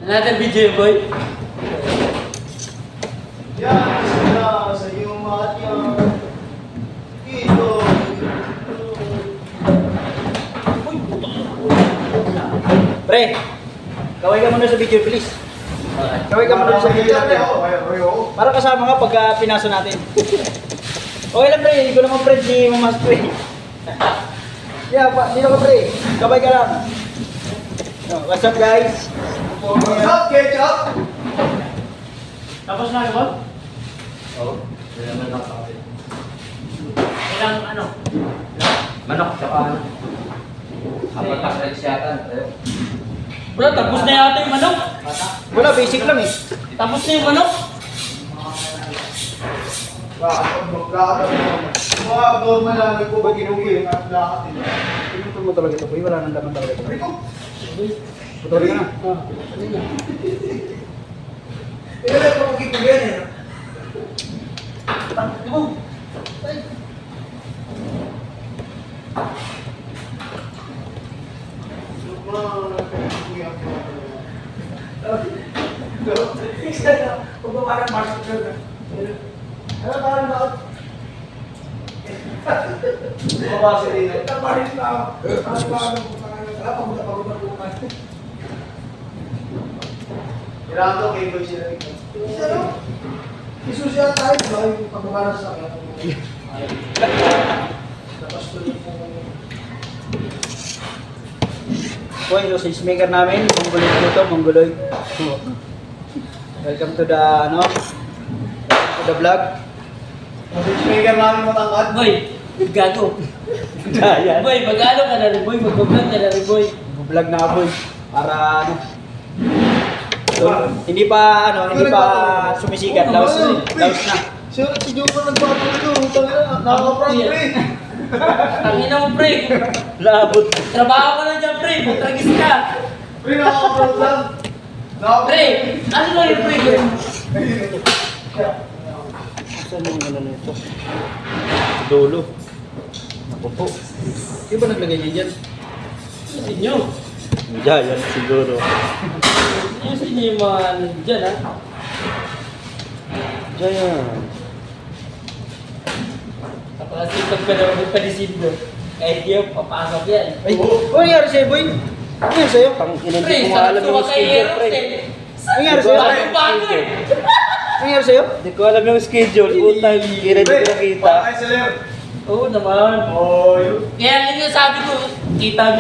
Another video, boy. Yan, sila sa iyong mga yan. Ito. Pre, kaway ka muna sa video, please. Kaway ka muna sa video natin. Para kasama ka pagka pinaso natin. Okay lang, pre. Hindi ko naman, pre. Si Mamas, pre. Yeah, dito ka, pre. Kaway ka lang. What's up, guys? What's up, ketchup? Tapos na, ba? Oo. Ilang ano? Manok, tsaka ano. Apat na friends yata. Bro, tapos na yata yung manok. Wala, basic lang eh. Tapos na yung manok. Lakad. Mga normal lang, nagpupag-inuwi. Lakad din. Ito mo talaga ito, boy. Wala nang laman talaga ito. Rico! Putuli ka na. Pero may pag-inuwi yan eh. Kailangan to, kay Boy sila rin. Isusiya tayo, ba yung pagmamalas sa akin? Tapos tuloy po. Po, yung sausage maker namin. Mongoloid po ito, Mongoloid. Welcome to the, ano, to the vlog. Sausage maker namin matangkad. Boy, gago. Ayan. Boy, mag-ano ka na rin, boy. Mag-vlog ka na rin, boy. Vlog na boy. Para, ano, so, hindi pa, ano, hindi pa sumisikat. Laos na. Si Jumbo nagpapalito. Nakaka-front pre. Tangina mo, pre. Labot. Trabaho ka na dyan, pre. Matragis ka. Pre, nakaka-front lang. Pre, ano na yung pre? Saan yung ano nito? Dolo. Ako po. Di ba naglagay niya dyan? Sa inyo. Yan siguro. Yung sa inyo yung mga ano dyan, ha? Diyan. Tapos pag panood pa ni Sidno, kahit yung papasok yan. Ay, ano nangyari sa'yo, boy? Ano nangyari sa'yo? Pre, sarap suwa kay Eros, eh. Ano nangyari sa'yo? Bago, eh. Ano nangyari sa'yo? Hindi ko alam yung schedule. Utang, kira di ko nakita. Baka sila. Oo naman. Oh, yun. Kaya yun yung sabi ko, kita mo